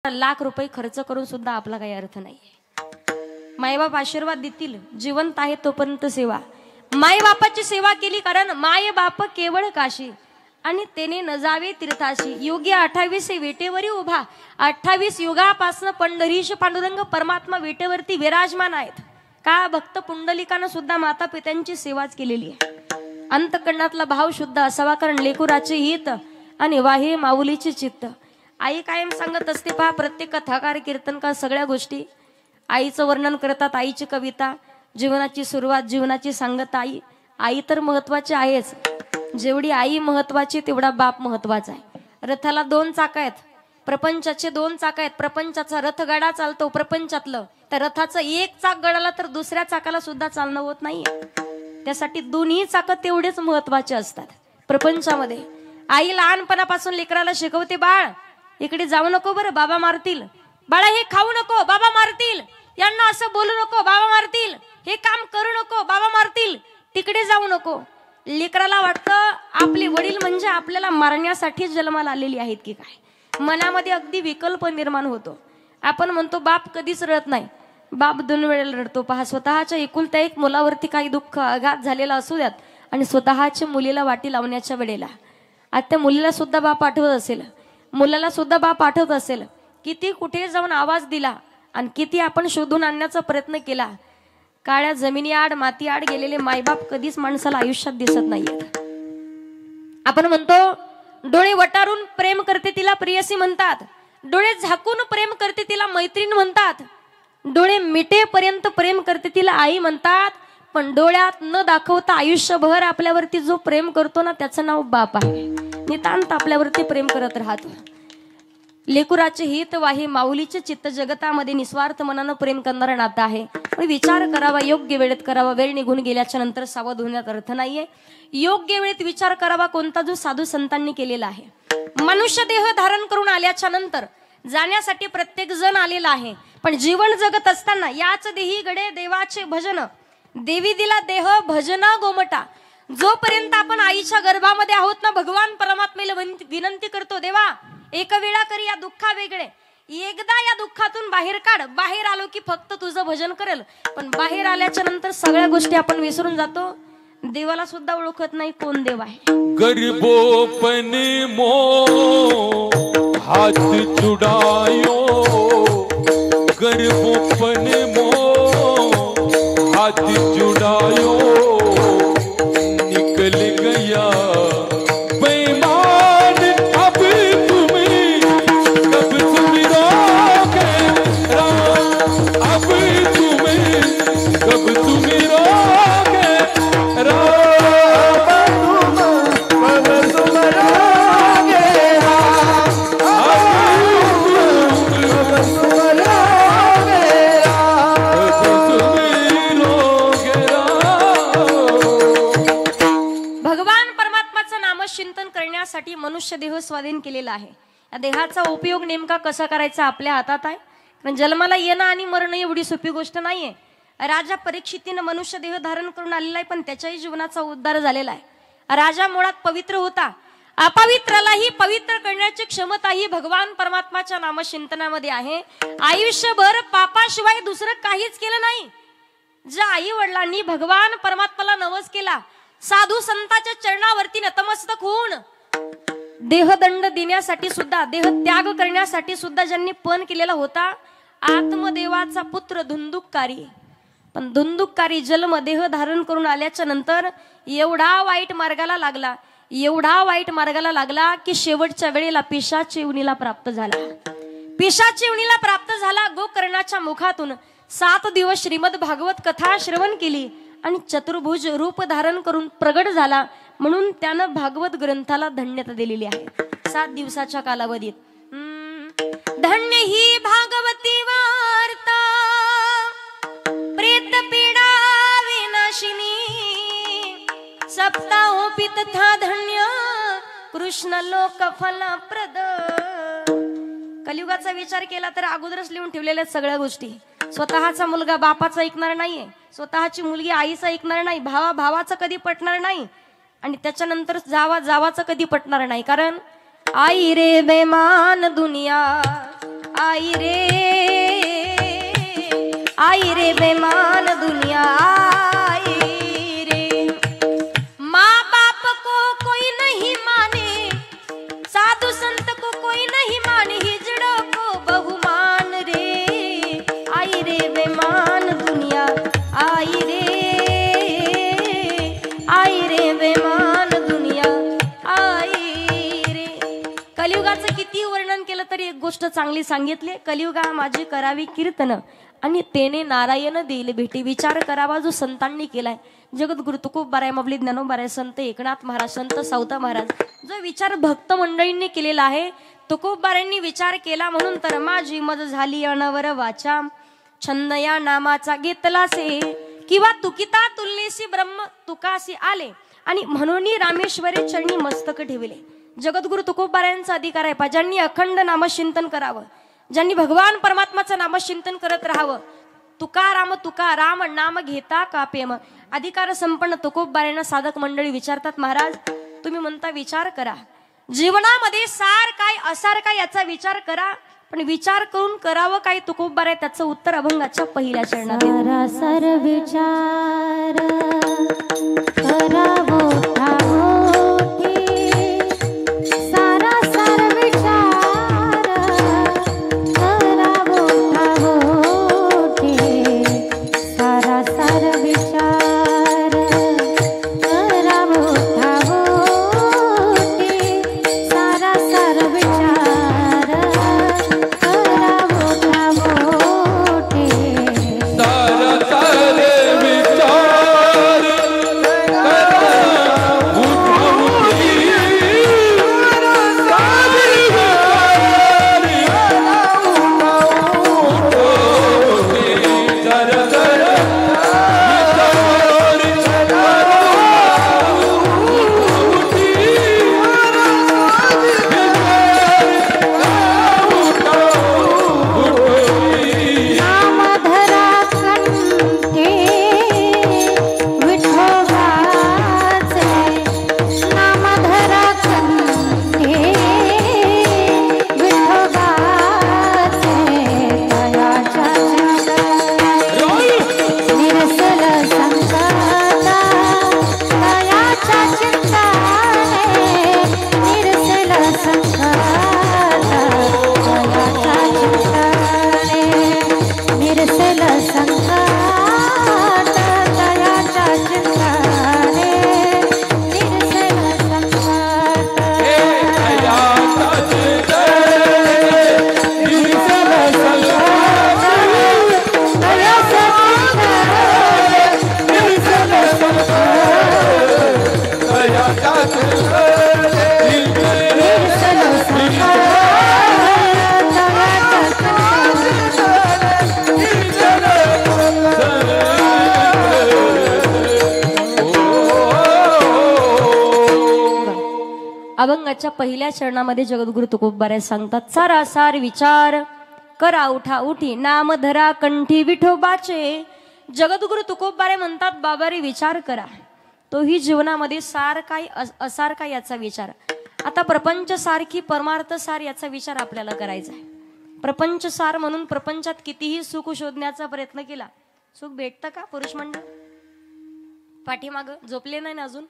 लाख रुपये खर्च करून सुद्धा आपला काही अर्थ नाही। मायबाप आशीर्वाद देतील, जिवंत आहे तोपर्यंत सेवा। मायबापाची सेवा केली कारण माय बाप केवळ काशी आणि तेने न जावे तीर्थाशी। योगी 28 वेटेवरी उभा, 28 युगापासून पंढरीश पांडुरंग परमात्मा वेटेवरती विराजमान आहेत। का भक्त पुंडलिकानं सुद्धा माता पित्यांची सेवाच केलेली आहे। अंतकरणातला भाव शुद्ध असावा, कारण लेकुराचे हित आणि वाहे माऊलीचे चित्त। आई कायम सांगत असते पहा, प्रत्येक कथाकार कीर्तनकार सगळ्या गोष्टी आईचं वर्णन करतात। आईची कविता, जीवनाची सुरुवात, जीवनाची सांगत आई। आई तर महत्वाची आहेच, जेवढी आई महत्वाची तेवढा बाप महत्वाचा आहे। रथाला 2 चाक आहेत, प्रपंचाचे 2 चाक आहेत। प्रपंचाचा रथ गाडा चालतो प्रपंचातलं, तर रथाचं एक चाक गडाला तर दुसऱ्या चाकाला सुद्धा चालणं होत नाहीये। त्यासाठी दोन्ही चाक तेवढेच महत्वाचे असतात प्रपंचामध्ये। आई लहानपणापासून लेकराला शिकवते, बाळ इकडे जाऊ नको बरं, बाबा मारतील। बाळा हे खाऊ नको, बाबा मारतील। यांना असं बोलू नको, बाबा मारतील। हे काम करू नको, बाबा मारतील। तिकडे जाऊ नको। लेकराला वाटतं आपले वडील म्हणजे आपल्याला मारण्यासाठी जन्माला आलेली आहेत की काय। मनामध्ये अगदी विकल्प निर्माण होतो। आपण म्हणतो बाप कधीच रडत नाही, बाप 2 वेळेला रडतो पहा। स्वतःच्या एकुलत्या एक मुलावरती काही दुःख आघात झालेला असू द्यात, आणि स्वतःच्या मुलीला वाटी लावण्याच्या वेळेला आता त्या मुलीला सुद्धा बाप आठवत असेल, मुलाला सुद्धा बाप आठवत असेल। किती कुठे जाऊन आवाज दिला आणि किती आपण शोधून आणण्याचा प्रयत्न केला, काळ्या जमिनी आड माती आड गेलेले मायबाप कधीच माणसाला आयुष्यात दिसत नाहीयेत। आपण म्हणतो डोळे वटारून प्रेम करते तिला प्रियसी म्हणतात, डोळे झाकून प्रेम करते तिला मैत्रीण म्हणतात, डोळे मिटेपर्यंत प्रेम करते तिला आई म्हणतात। पण डोळ्यात न दाखवता आयुष्यभर आपल्यावरती जो प्रेम करतो ना, त्याचं नाव बाप आहे। नितांत आपल्यावरती प्रेम करत राहतो। लेकुराचे हित वाहे माऊलीचे चित्त, जगतामध्ये निस्वार्थ मनानं प्रेम करणारं नातं आहे। पण विचार करावा, योग्य वेळेत करावा। वेळ निघून गेल्याच्या नंतर सावध होण्यात अर्थ नाहीये। योग्य वेळेत विचार करावा, कोणता जो साधू संतांनी केलेला आहे। मनुष्य देह धारण करून आल्याच्या नंतर जाण्यासाठी प्रत्येक जण आलेला आहे, पण जीवन जगत असताना याच देही गडे देवाचे भजन, देवी दिला देह भजन गोमटा। जोपर्यंत आपण आईच्या गर्भामध्ये आहोत ना, भगवान परमात्मेला विनंती करतो, देवा एक वेळा कर या दुःखा वेगळे, एकदा या दुःखातून बाहेर काढ। बाहेर आलो की फक्त तुझं भजन करेल, पण बाहेर आल्याच्या नंतर सगळ्या गोष्टी आपण विसरून जातो। देवाला सुद्धा ओळखत नाही कोण देव आहे। गर्भोपने मो हाथ जुड़ायो, गर्भोपने मो हाथ जुड़ायो, निकल गया बेईमान अब तुम्हें कब सुमिरोगे राम, अब तुम्हें कब सुमिरोगे राम, साठी मनुष्य देह स्वाधीन केलेला आहे। या देहाचा उपयोग नेमका कसा करायचा आपल्या हातात आहे, कारण जन्माला येणं आणि मरण एवढी सोपी गोष्ट नाहीये। राजा परीक्षितीनं मनुष्य देह धारण करून आलेला आहे, पण त्याच्याही जीवनाचा उद्धार झालेला आहे। राजा मुळात पवित्र होता, अपवित्रालाही पवित्र करण्याची क्षमता ही भगवान परमात्माच्या नामचिंतनामध्ये आहे। आयुष्यभर पापाशिवाय दुसरं काहीच केलं नाही। ज्या आई वडिलांनी भगवान परमात्म्याला नवस केला, साधू संतांच्या चरणावरती नतमस्तक होऊन देहदंड देण्यासाठी सुद्धा, देह त्याग करण्यासाठी सुद्धा ज्यांनी पण केलेला होता, आत्मदेवाचा पुत्र धुंदुककारी। पण धुंदुककारी जन्म देह धारण करून आल्याच्या नंतर एवढा वाईट मार्गाला लागला, एवढा वाईट मार्गाला लागला की शेवटच्या वेळेला पिशाची योनीला प्राप्त झाला। पिशाची योनीला प्राप्त झाला। गोकर्णाच्या मुखातून 7 दिवस श्रीमद भागवत कथा श्रवण केली आणि चतुर्भुज रूप धारण करून प्रगट झाला, म्हणून त्यानं भागवत ग्रंथाला धन्यता दिलेली आहे 7 दिवसाच्या कालावधीत। धन्य ही भागवती वार्ता, प्रेत पीडा विनाशिनी, सप्ताहोपी तथा धन्य कृष्ण लोक फलप्रद। कलियुगाचा विचार केला तर अगोदरच लिहून ठेवलेल्या सगळ्या गोष्टी। स्वतःचा मुलगा बापाचा ऐकणार नाहीये, स्वतःची मुलगी आईचा ऐकणार नाही, भावा भावाचा कधी पटणार नाही, आणि त्याच्यानंतर जावाचं कधी पटणार नाही। कारण आई रे बेमान दुनिया, आई रे बेमान दुनिया आई रे। माँ बाप को कोई नहीं माने, साधु संत को कोई नहीं माने, हिजड़ों को बहुमान रे। आई रे बेमान दुनिया आई रे बेमान दुनिया आई रे। कलियुगाचं किती वर्णन केलं तरी एक गोष्ट चांगली सांगितली, कलियुगा माझी करावी कीर्तन आणि तेने नारायण देईल भेटी। विचार करावा जो संतांनी केलाय, जगद्गुरु तुकोबाराय, मबली ज्ञानोबाराय, संत एकनाथ महाराज, संत सावता महाराज, जो विचार भक्त मंडळींनी केलेला आहे, तुकोबारायांनी विचार केला म्हणून तर माझी मज झाली अनवर वाचा। छंद या नामाचा घेतलासे किंवा तुकिता तुलनेसी ब्रह्म तुकासी आले, आणि म्हणून रामेश्वरी चरणी मस्तक ठेवले। जगद्गुरु तुकोबारायांचा अधिकार आहे, ज्यांनी अखंड नामचिंतन करावं, ज्यांनी भगवान परमात्माचं नामचिंतन करत राहावं। तुकाराम तुकाराम नाम घेता का प्रेम। अधिकार संपन्न तुकोबारायांना साधक मंडळी विचारतात, महाराज तुम्ही म्हणता विचार करा, जीवनामध्ये सार काय असार काय याचा विचार करा, पण विचार करून करावं काय तुकोबाराय, त्याचं उत्तर अभंगाच्या पहिल्या चरणात सारा सर विचार करावो ठावोठी, सारा सर विचार करावो ठावोठी, सारा सर विचार करावो ठावोठी, सारा सर विचार करावो ठावोठी। सारा सारे विचार अभंगाच्या पहिल्या चरणामध्ये जगद्गुरु तुकोबाराय सांगतात, सारासार विचार करा उठा उठी, नाम धरा कंठी विठोबाचे। जगद्गुरु तुकोबाराय म्हणतात, बाबारे विचार करा, तोही जीवनामध्ये सार काय असार काय याचा विचार। आता प्रपंच सारखी परमार्थ सार याचा विचार आपल्याला करायचा आहे। प्रपंच सार म्हणून प्रपंचात कितीही सुख शोधण्याचा प्रयत्न केला, सुख भेटतं का? पुरुष मंडळ पाठीमाग झोपले नाही ना अजून।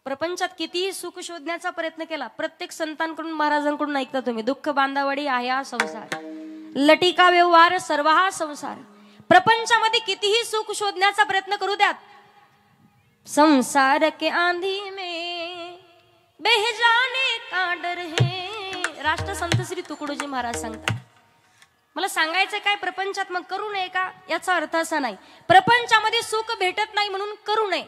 प्रपंचात कितीही सुख शोधण्याचा प्रयत्न केला, प्रत्येक संतांकडून महाराजांकडून ऐकता तुम्ही, दुःख बांधावडी आहे हा संसार, लटिका व्यवहार सर्व हा संसार। प्रपंचामध्ये कितीही सुख शोधण्याचा प्रयत्न करू द्यात, संसार के आंधी में बह जाने का डर है। राष्ट्रसंत श्री तुकडोजी महाराज सांगतात, मला सांगायचं काय, प्रपंचात मग करू नये का याचा अर्थ असा नाही, प्रपंचामध्ये सुख भेटत नाही म्हणून करू नये।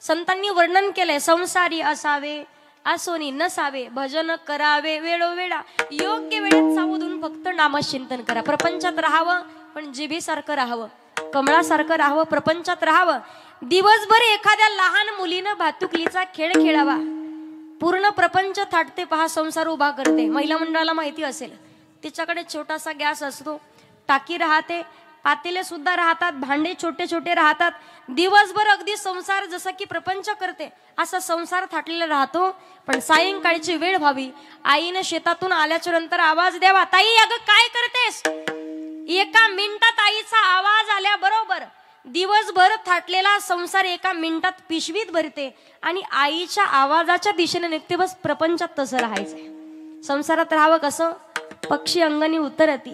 संतांनी वर्णन केलंय, संसारी असावे आसोनी नसावे, भजन करावे वेळोवेळा, योग्य वेळेत सावधून फक्त नामचिंतन करा। प्रपंचात राहावं पण जिभेसारखं राहावं, कमळासारखं राहावं, प्रपंचात राहावं। दिवसभर एखाद्या लहान मुलीनं भातुकलीचा खेळ खेळावा, पूर्ण प्रपंच थाटते पहा, संसार उभा करते। महिला मंडळाला माहिती असेल, तिच्याकडे छोटासा गॅस असतो, टाकी राहते, पातेले सुद्धा राहतात, भांडे छोटे छोटे राहतात. दिवसभर अगदी संसार जसं की प्रपंच करते असा संसार थाटलेला राहतो. पण सायंकाळची वेळ व्हावी, आईनं शेतातून आल्याच्या नंतर आवाज द्यावा, ताई अगं काय करतेस. एका मिनिटात आईचा आवाज आल्याबरोबर दिवसभर थाटलेला संसार एका मिनिटात पिशवीत भरते आणि आईच्या आवाजाच्या दिशेने निघते. बस प्रपंचात तसं राहायचंय. संसारात राहावं कसं, पक्षी अंगणी उतरती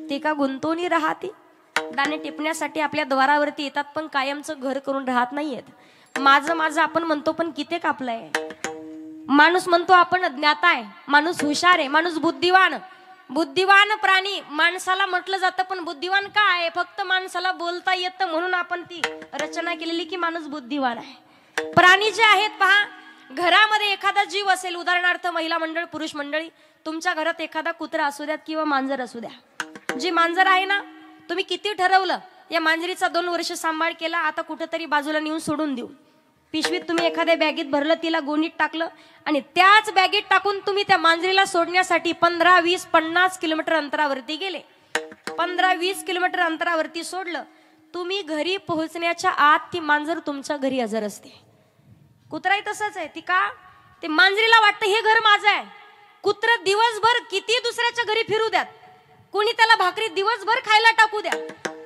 ते का गुंतवणी राहती. दाणे टिपण्यासाठी आपल्या द्वारावरती येतात पण कायमचं घर करून राहत नाहीयेत. माझं माझं आपण म्हणतो पण कित्येक आपलं आहे. माणूस म्हणतो आपण ज्ञाता आहे, माणूस हुशार आहे, माणूस बुद्धिवान. बुद्धिवान प्राणी माणसाला म्हटलं जातं, पण बुद्धिवान का आहे, फक्त माणसाला बोलता येतं म्हणून आपण ती रचना केलेली की माणूस बुद्धिवान आहे. प्राणी जे आहेत पहा, घरामध्ये एखादा जीव असेल, उदाहरणार्थ महिला मंडळ, पुरुष मंडळी, तुमच्या घरात एखादा कुत्रा असू द्यात किंवा मांजर असू द्या. जी मांजर आहे ना, तुम्ही किती ठरवलं या मांजरीचा 2 वर्ष सांभाळ केला, आता कुठेतरी बाजूला नेऊन सोडून देऊ, पिशवीत तुम्ही एखाद्या बॅगेत भरलं, तिला गोणीत टाकलं आणि त्याच बॅगेत टाकून तुम्ही त्या मांजरीला सोडण्यासाठी 15, 20, 50 किलोमीटर अंतरावरती गेले. 15-20 किलोमीटर अंतरावरती सोडलं, तुम्ही घरी पोहोचण्याच्या आत ती मांजर तुमच्या घरी हजर असते. कुत्राही तसंच आहे. ती का, ते मांजरीला वाटतं हे घर माझं आहे. कुत्र दिवसभर किती दुसऱ्याच्या घरी फिरू द्यात, कोणी त्याला भाकरी दिवसभर खायला टाकू द्या,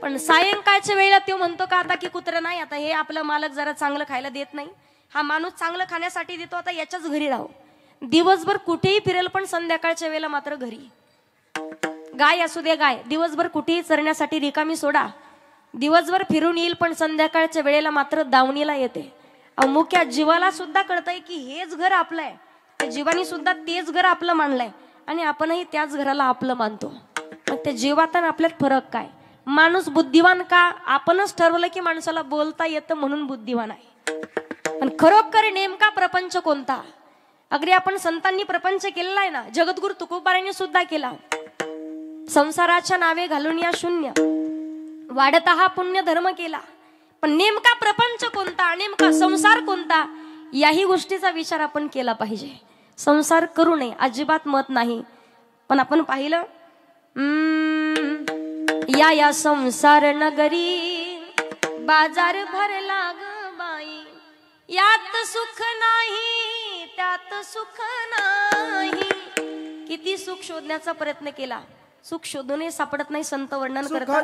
पण सायंकाळच्या वेळेला तो म्हणतो का आता की कुत्र नाही, आता हे आपलं मालक जरा चांगलं खायला देत नाही, हा माणूस चांगलं खाण्यासाठी देतो, आता याच्याच घरी राहू. दिवसभर कुठेही फिरेल पण संध्याकाळच्या वेळेला मात्र घरी. गाय असू दे, गाय दिवसभर कुठेही चरण्यासाठी रिकामी सोडा, दिवसभर फिरून येईल पण संध्याकाळच्या वेळेला मात्र दावणीला येते. मुख्या जीवाला सुद्धा कळतंय की हेच घर आपलं आहे, त्या जीवानी सुद्धा तेच घर आपलं मानलंय आणि आपणही त्याच घराला आपलं मानतो. मग त्या जीवात आणि आपल्यात फरक काय. माणूस बुद्धिवान का, आपणच ठरवलं की माणसाला बोलता येतं म्हणून बुद्धिवान आहे. पण खरोखर नेमका प्रपंच कोणता. अगदी आपण संतांनी प्रपंच केलेला आहे ना, जगद्गुरु तुकोबारांनी सुद्धा केला. संसाराच्या नावे घालून या शून्य वाढता हा पुण्य धर्म केला. पण नेमका प्रपंच कोणता, नेमका संसार कोणता, याही गोष्टीचा विचार आपण केला पाहिजे. संसार करू नये अजिबात मत नाही, पण आपण पाहिलं या संसार नगरी बाजार भरला ग बाई, यात सुख नाही त्यात सुख नाही. किती सुख शोधण्याचा प्रयत्न केला, सुख शोधूनही सापडत नाही. संत वर्णन करतात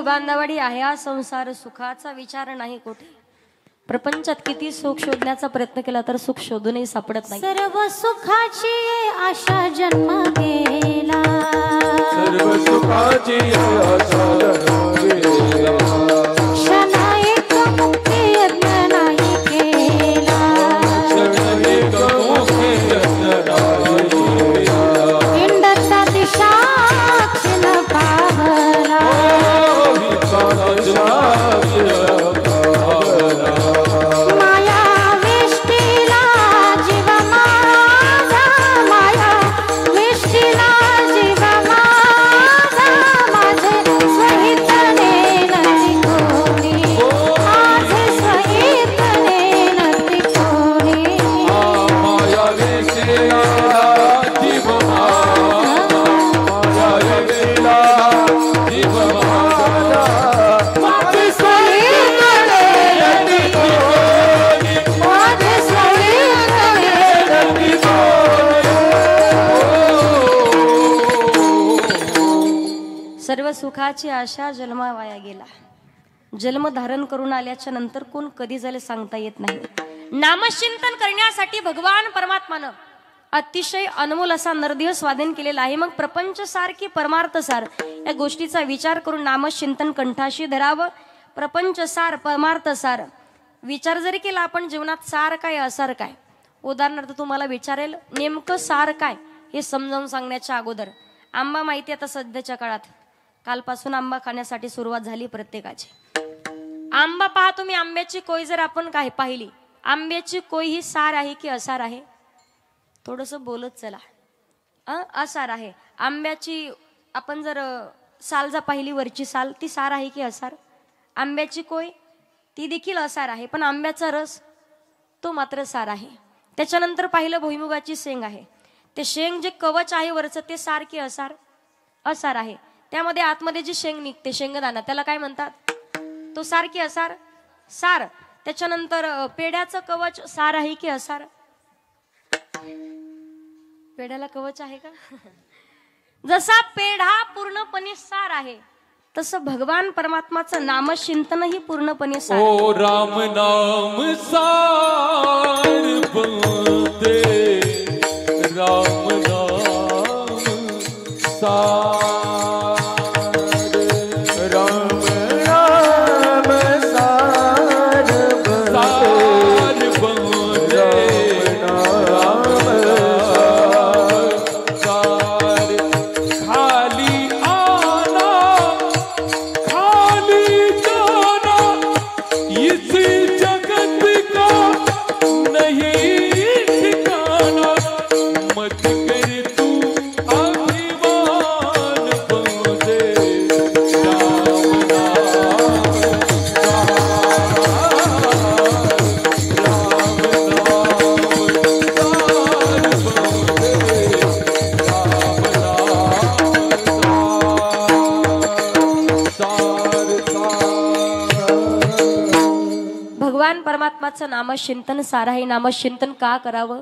बांधावाडी आहे हा संसार, सुखाचा विचार नाही कुठे. प्रपंचात किती सुख शोधण्याचा प्रयत्न केला तर सुख शोधूनही सापडत नाही. सर्व सुखाची आशा जन्म गेला, सर्व सुखाची आशा जन्म गेला, क्षण एक मुक्ती यत्न नाही केला, क्षण एक मुक्ती यत्न नाही केला, हिंडता दिशा अखिल पावला, माया विष्टीला जीव माझा, माया विष्टीला जीव माझा, माझे सर्व सुखाची आशा जन्मा वाया गेला. जन्म धारण करून आल्याच्या नंतर कोण कधी झाले सांगता येत नाही. नामचिंतन करण्यासाठी भगवान परमात्मानं अतिशय अनमोल असा नरदेह स्वाधीन केलेला आहे. मग प्रपंच सार की परमार्थ सार या गोष्टीचा विचार करून नामचिंतन कंठाशी धरावं. प्रपंच सार परमार्थ सार विचार जरी केला आपण जीवनात सार काय असार काय. उदाहरणार्थ तुम्हाला विचारेल नेमकं सार काय हे समजावून सांगण्याच्या अगोदर आंबा माहिती आता सध्याच्या काळात कालपासून आंबा खाण्यासाठी सुरुवात झाली प्रत्येकाची. आंबा पहा तुम्ही, आंब्याची कोय जर आपण काय पाहिली, आंब्याची कोय ही सार आहे की असार आहे? थोडस बोलत चला. असार आहे. आंब्याची आपण जर साल जर पाहिली वरची साल ती सार आहे की असार? आंब्याची कोय ती देखील असार आहे, पण आंब्याचा रस तो मात्र सार आहे. त्याच्यानंतर पाहिलं भुईमुगाची शेंग आहे. ते शेंग जे कवच आहे वरचं ते सार की असार? असार आहे. त्यामध्ये आतमध्ये जी शेंग निघते शेंगदाणा त्याला काय म्हणतात? तो सार की असार? सार. त्याच्यानंतर पेढ्याचं कवच सार आहे की असार? पेढ्याला कवच आहे का? जसा पेढा पूर्णपणे सार आहे तसं भगवान परमात्माचं नामचिंतनही पूर्णपणे सार. ओ राम नाम सार बनते, राम नाम सार, राम नाम सार बनते, राम सार. खाली आना खाली जाना इस जगत का नहीं ठिकाना. मत कर तू अभिमान बंदे, राम नाम सार, राम नाम सार बंदे, राम भगवान परमात्माचं नामचिंतन सार आहे. नामचिंतन का करावं?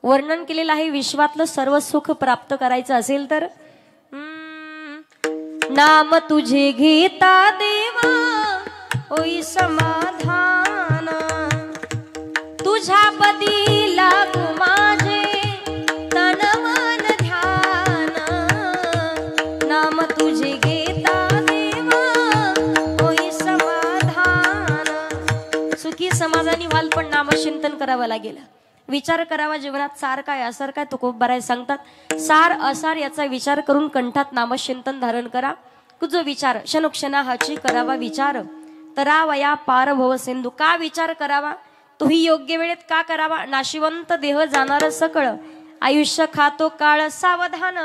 वर्णन केलेलं आहे. विश्वातलं सर्व सुख प्राप्त करायचं असेल तर नाम तुझे घेता देवा होई समाधान, तुझ्या पदी लागू माझे तन मन ध्यान. नाम तुझे घेता देवा होई समाधान. सुखी समाधानी व्हाल पण नामचिंतन करावं लागेल. विचार करावा जीवनात सार काय असार काय. तुकोबाराय सांगतात सार असार याचा विचार करून कंठात नामचिंतन धारण करा. जो विचार क्षणोक्षणा हाची करावा विचार, तरावया पार भव सिंधू. का विचार करावा? तोही योग्य वेळेत का करावा? नाशिवंत देह जाणार सकळ, आयुष्य खातो काळ सावधान.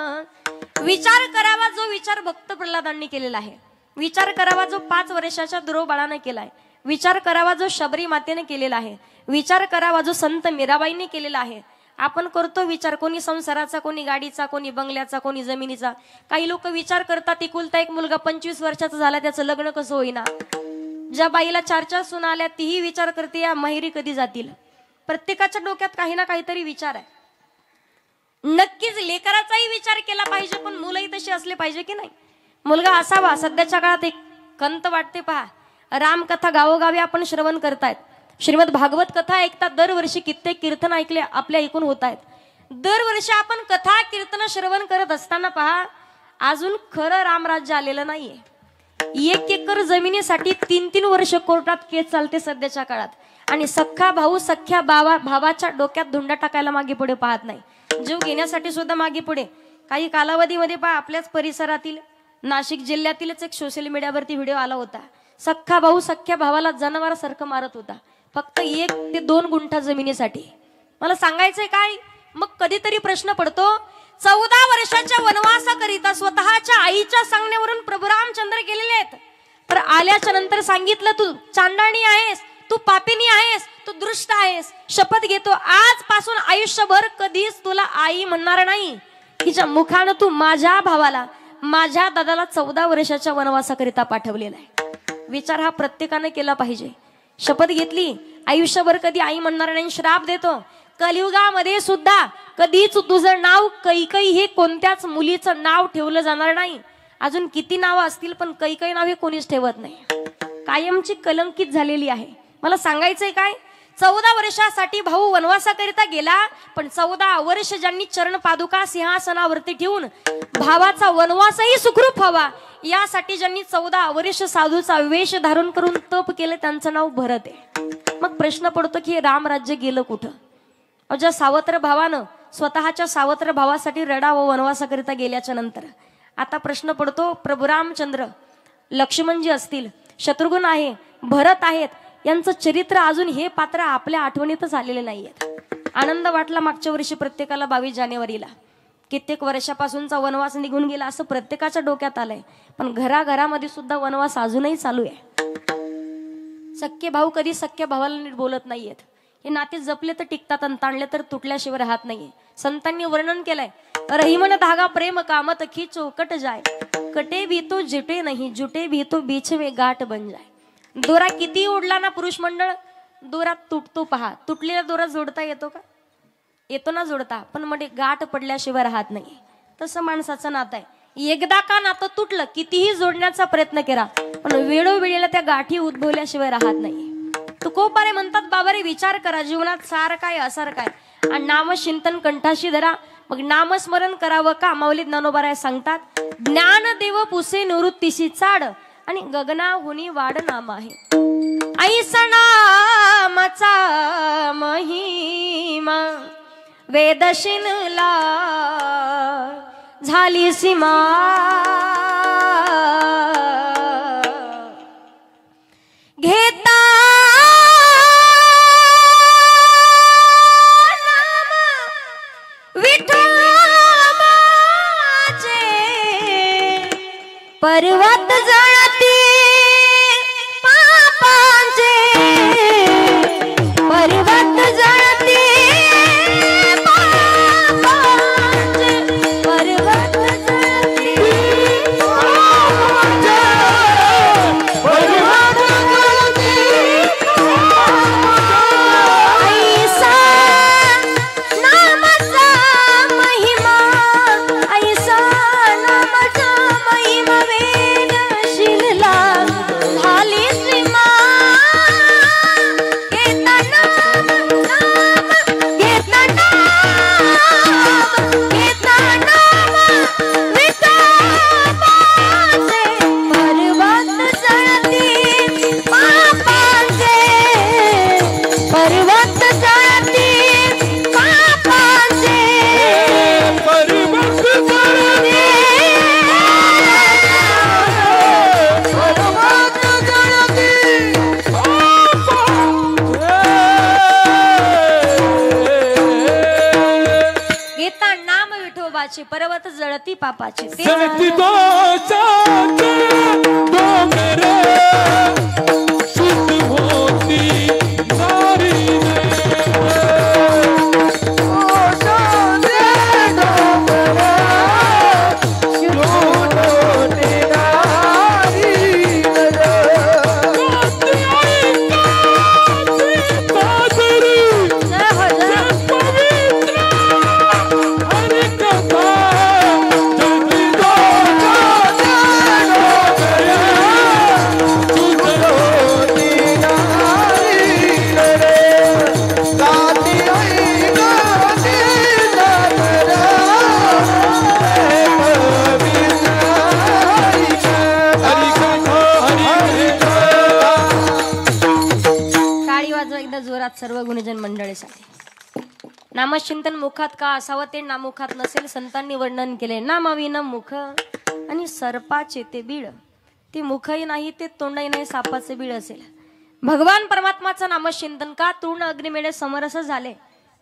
विचार करावा जो विचार भक्त प्रल्हादांनी केलेला आहे. विचार करावा जो 5 वर्षाच्या दुरो बाळाने केलाय. विचार करावा जो शबरी मातेने केलेला आहे. विचार करावा जो संत मीराबाईंनी केलेला आहे. आपण करतो विचार, कोणी संसाराचा, कोणी गाडीचा, कोणी बंगल्याचा, कोणी जमिनीचा. काही लोक विचार करतात एकुलता एक मुलगा 25 वर्षाचा झाला त्याचं लग्न कसं होईना. ज्या बाईला 4 सुना आल्या तीही विचार करते या माहेरी कधी जातील. प्रत्येकाच्या डोक्यात काही ना काहीतरी विचार आहे. नक्कीच लेकराचाही विचार केला पाहिजे, पण मुलंही तशी असले पाहिजे की नाही. मुलगा असावा. सध्याच्या काळात एक खंत वाटते पहा, रामकथा गावोगावी आपण श्रवण करतायत. श्रीमद भागवत कथा ऐकतात. दरवर्षी कित्येक कीर्तन ऐकले आपल्या ऐकून होत आहेत. दरवर्षी आपण कथा कीर्तन श्रवण करत असताना पहा अजून खरं रामराज्य आलेलं नाहीये. 1 एकर जमिनीसाठी 3-3 वर्ष कोर्टात केस चालते सध्याच्या काळात. आणि सख्खा भाऊ सख्या भावाच्या डोक्यात धुंडा टाकायला मागे पुढे पाहत नाही. जीव घेण्यासाठी सुद्धा मागे पुढे. काही कालावधीमध्ये पहा आपल्याच परिसरातील नाशिक जिल्ह्यातीलच एक सोशल मीडियावरती व्हिडिओ आला होता. सख्खा भाऊ सख्या भावाला जनावरासारखं मारत होता फक्त 1 ते 2 गुंठा जमिनीसाठी. मला सांगायचंय काय, मग कधीतरी प्रश्न पडतो 14 वर्षाच्या वनवासाकरिता स्वतःच्या आईच्या सांगण्यावरून प्रभू रामचंद्र गेलेले आहेत. तर आल्याच्या नंतर सांगितलं तू चांडाणी आहेस, तू पापिनी आहेस, तू दृष्ट आहेस. शपथ घेतो आजपासून आयुष्यभर कधीच तुला आई म्हणणार नाही. तिच्या मुखानं तू माझ्या भावाला माझ्या दादाला 14 वर्षाच्या वनवासाकरिता पाठवलेला आहे. विचार हा प्रत्येकाने केला पाहिजे. शपथ घेतली आयुष्यभर कधी आई म्हणणार नाही. श्राप देतो कलियुगामध्ये सुद्धा कधीच तुझं नाव कैकई हे कोणत्याच मुलीचं नाव ठेवलं जाणार नाही. अजून किती नावं असतील पण काही नावे कोणीच ठेवत नाही, कायमची कलंकित झालेली आहे. मला सांगायचंय काय, 14 वर्षासाठी भाऊ वनवासाकरिता गेला, पण 14 वर्ष ज्यांनी चरण पादुका सिंहासनावरती ठेवून भावाचा वनवासही सुखरूप व्हावा यासाठी ज्यांनी 14 वर्ष साधूचा वेश धारण करून तप केले त्यांचं नाव भरत आहे. मग प्रश्न पडतो की हे रामराज्य गेलं कुठं? ज्या सावत्र भावानं स्वतःच्या सावत्र भावासाठी रडावं वनवासाकरिता गेल्याच्या नंतर, आता प्रश्न पडतो प्रभू रामचंद्र, लक्ष्मणजी असतील, शत्रुघ्न आहे, भरत आहेत, यांचं चरित्र अजून हे पात्र आपल्या आठवणीतच आलेले नाहीयेत. आनंद वाटला मागच्या वर्षी प्रत्येकाला 22 जानेवारीला, कित्येक वर्षापासूनचा वनवास निघून गेला असं प्रत्येकाच्या डोक्यात आलंय, पण घराघरामध्ये सुद्धा वनवास अजूनही चालू आहे. सख्खे भाऊ कधी सख्या भावाला नीट बोलत नाहीयेत. हे नाते जपले तर टिकतात आणि ताणले तर तुटल्याशिवाय राहत नाहीये. संतांनी वर्णन केलंय, रहीमन धागा प्रेम कामत खिचो कट जाय, कटे भी तो जुटे नाही, जुटे भी तो बीच में गाठ बन जाय. दोरा किती उडला ना पुरुष मंडळ, दोरा तुटतो पहा. तुटलेला दोरा जोडता येतो का? येतो ना जोडता, पण मध्ये गाठ पडल्याशिवाय राहत नाही. तसं माणसाचं नातं आहे. एकदा का नातं तुटलं, कितीही जोडण्याचा प्रयत्न केला, पण वेळोवेळीला त्या गाठी उद्भवल्याशिवाय राहत नाही. तुकोबारे म्हणतात, बाबारे विचार करा, जीवनात सार काय असार काय, आणि नामचिंतन कंठाशी धरा, मग नामस्मरण करावं का? माऊली ज्ञानोबाराय सांगतात, ज्ञानदेव पुसे निवृत्तीशी चाड, आणि गगनाहुनी वाढ नाम आहे. ऐसा नामाचा महिमा वेदशिनला झाली सीमा, घेता नाम विठ्ठल माझे, पर्वत जळती पापांचे, पर्वत जळती पापांचे, पर्वत जळती पापांचे, पर्वत जळती ऐसा नामाचा महिमा, ऐसा नामाचा महिमा वेदशिनला झाली सीमा, घेता नाम, नाम घेता नाम, घेता नाम विठोबाचे, पर्वत जळती पापांचे, पर्वत जळती पापांचे, पर्वत जळती घेता नाम विठोबाचे, पर्वत जळती पापाचे. ते जळती दोषाचे डोंगर, शुद्ध होती नारी रे. दोषाचे डोंगर, शुद्ध होती नारी रे. काती कादरी सहज पवित्र हरिकथा, जळती दोषाचे डोंगर, शुद्ध होती नारी रे. काती कादरी टाळी वाजवा एकदा जोरात सर्व गुणजन मंडळीसाठी. नामचिंतन मुखात का असावं ते नामुखात नसेल. संतांनी वर्णन केले, नामाविन मुख आणि सर्पाचे ते बीळ, ते मुखही नाही ते तोंडही नाही, सापाचे बीळ असेल. भगवान परमात्माचं नामचिंतन का तृण अग्निमेळे समरस झाले,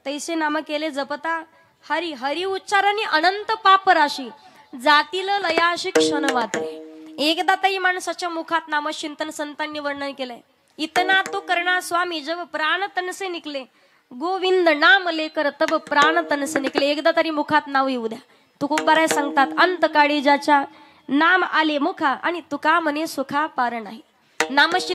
तैसे नाम केले जपता हरी, हरी उच्चारणी अनंत पाप राशी, जातील लयाशी क्षण मात्रे. एकदा तरी माणसाच्या मुखात नामचिंतन संतांनी वर्णन केलंय. इतना तो करना स्वामी जब प्राण तन से निकले, गोविंद नाम लेकर तब प्राण तन से निकले. एकदा तरी मुखात नाव येऊ द्या. तुकोबाराय सांगतात, अंतकाळी ज्याच्या नाम आले मुखा, आणि तुका म्हणे सुखा पार नाही. नामचिंतन